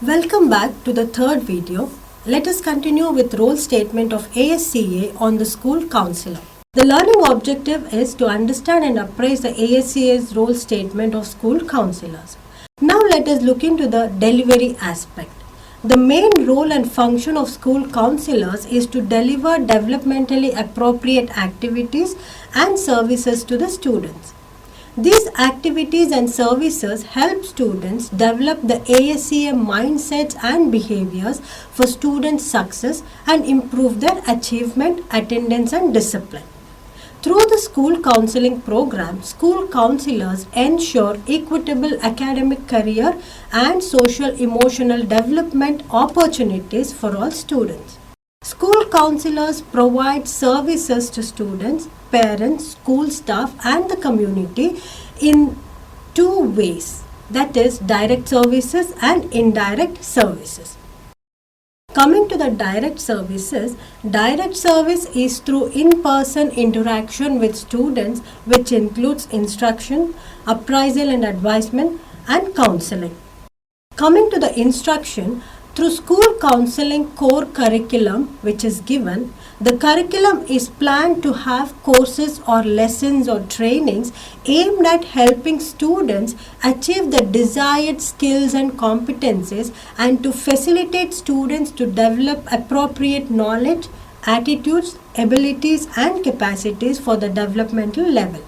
Welcome back to the third video. Let us continue with role statement of ASCA on the school counselor. The learning objective is to understand and appraise the ASCA's role statement of school counselors. Now let us look into the delivery aspect. The main role and function of school counselors is to deliver developmentally appropriate activities and services to the students. These activities and services help students develop the ASCA mindsets and behaviors for student success and improve their achievement, attendance and discipline. Through the school counseling program, school counselors ensure equitable academic career and social emotional development opportunities for all students. School counselors provide services to students, parents, school staff and the community in two ways, that is direct services and indirect services. Coming to the direct services, direct service is through in-person interaction with students, which includes instruction, appraisal and advisement and counseling. Coming to the instruction, through school counseling core curriculum which is given, the curriculum is planned to have courses or lessons or trainings aimed at helping students achieve the desired skills and competencies and to facilitate students to develop appropriate knowledge, attitudes, abilities and capacities for the developmental level.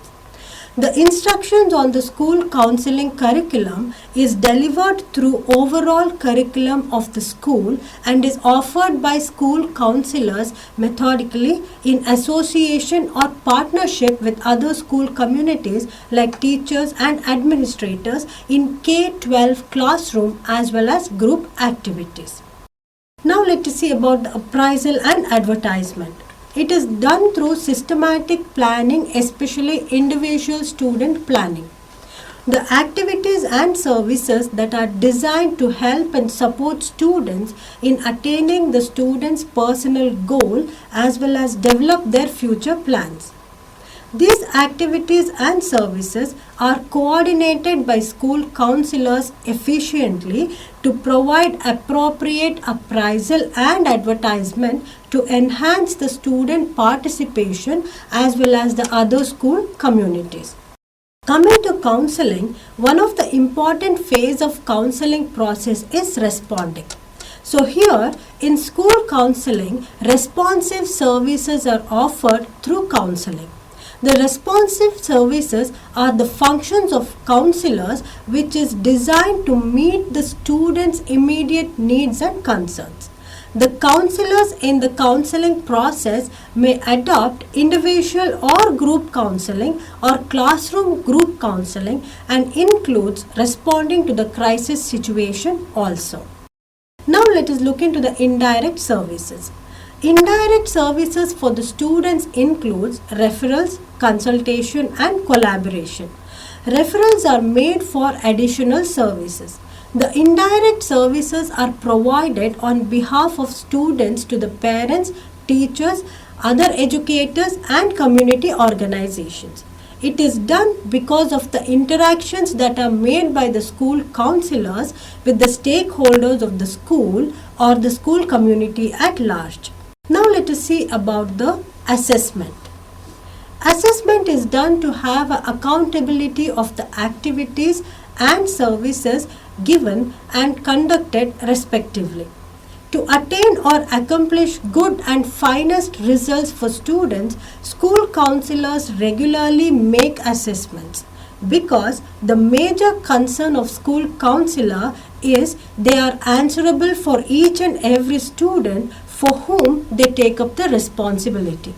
The instructions on the school counseling curriculum is delivered through overall curriculum of the school and is offered by school counselors methodically in association or partnership with other school communities like teachers and administrators in K-12 classroom as well as group activities. Now let us see about the appraisal and advertisement. It is done through systematic planning, especially individual student planning. The activities and services that are designed to help and support students in attaining the student's personal goal as well as develop their future plans. These activities and services are coordinated by school counselors efficiently to provide appropriate appraisal and advertisement to enhance the student participation as well as the other school communities. Coming to counseling, one of the important phase of counseling process is responding. So here in school counseling, responsive services are offered through counseling. The responsive services are the functions of counselors which is designed to meet the students' immediate needs and concerns. The counselors in the counseling process may adopt individual or group counseling or classroom group counseling and includes responding to the crisis situation also. Now let us look into the indirect services. Indirect services for the students includes referrals, consultation and collaboration. Referrals are made for additional services. The indirect services are provided on behalf of students to the parents, teachers, other educators and community organizations. It is done because of the interactions that are made by the school counselors with the stakeholders of the school or the school community at large. Now let us see about the assessment. Assessment is done to have accountability of the activities and services given and conducted respectively. To attain or accomplish good and finest results for students, school counselors regularly make assessments because the major concern of school counselor is they are answerable for each and every student for whom they take up the responsibility.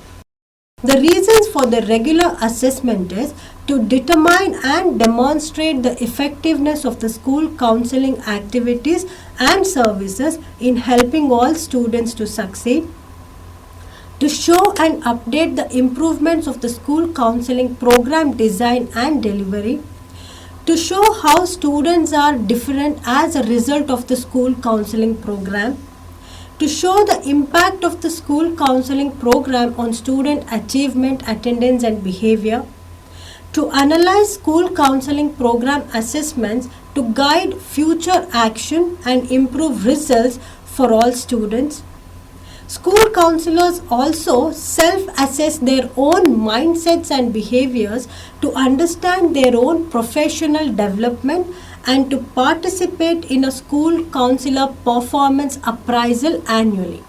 The reasons for the regular assessment is to determine and demonstrate the effectiveness of the school counseling activities and services in helping all students to succeed, to show and update the improvements of the school counseling program design and delivery, to show how students are different as a result of the school counseling program, to show the impact of the school counseling program on student achievement, attendance and behavior, to analyze school counseling program assessments to guide future action and improve results for all students. School counselors also self-assess their own mindsets and behaviors to understand their own professional development and to participate in a school counselor performance appraisal annually.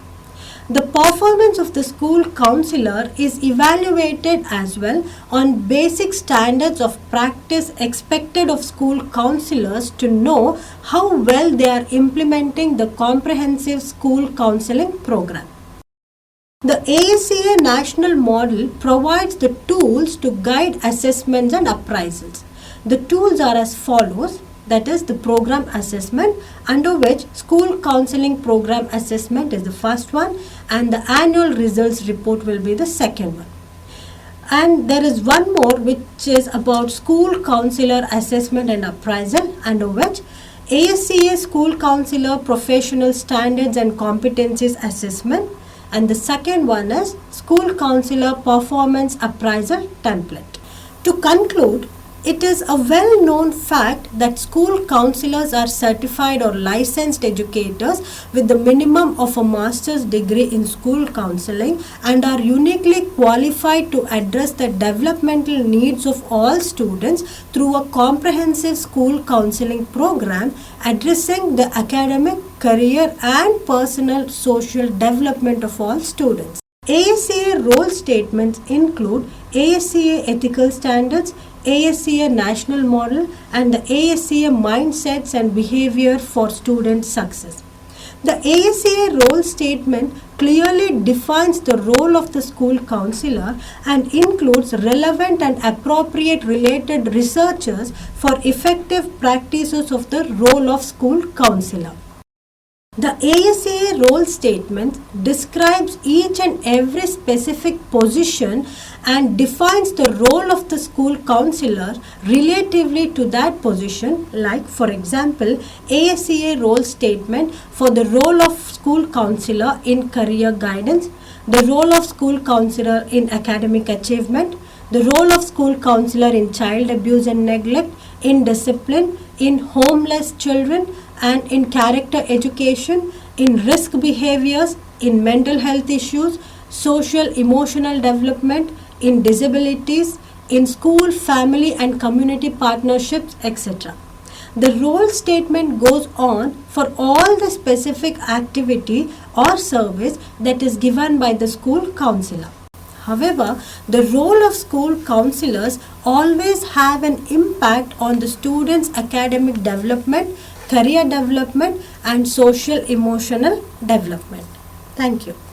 The performance of the school counselor is evaluated as well on basic standards of practice expected of school counselors to know how well they are implementing the comprehensive school counseling program. The ASCA national model provides the tools to guide assessments and appraisals. The tools are as follows. That is the program assessment, under which school counseling program assessment is the first one and the annual results report will be the second one. And there is one more which is about school counselor assessment and appraisal, under which ASCA school counselor professional standards and competencies assessment, and the second one is school counselor performance appraisal template. To conclude, it is a well-known fact that school counselors are certified or licensed educators with the minimum of a master's degree in school counseling and are uniquely qualified to address the developmental needs of all students through a comprehensive school counseling program addressing the academic, career and personal social development of all students. ASCA role statements include ASCA ethical standards, ASCA national model and the ASCA mindsets and behavior for student success. The ASCA role statement clearly defines the role of the school counselor and includes relevant and appropriate related researchers for effective practices of the role of school counselor. The ASCA role statement describes each and every specific position and defines the role of the school counselor relatively to that position, like for example, ASCA role statement for the role of school counselor in career guidance, the role of school counselor in academic achievement, the role of school counselor in child abuse and neglect, in discipline, in homeless children, and in character education, in risk behaviors, in mental health issues, social emotional development, in disabilities, in school, family and community partnerships, etc. The role statement goes on for all the specific activity or service that is given by the school counselor. However, the role of school counselors always have an impact on the students' academic development, career development and social emotional development. Thank you.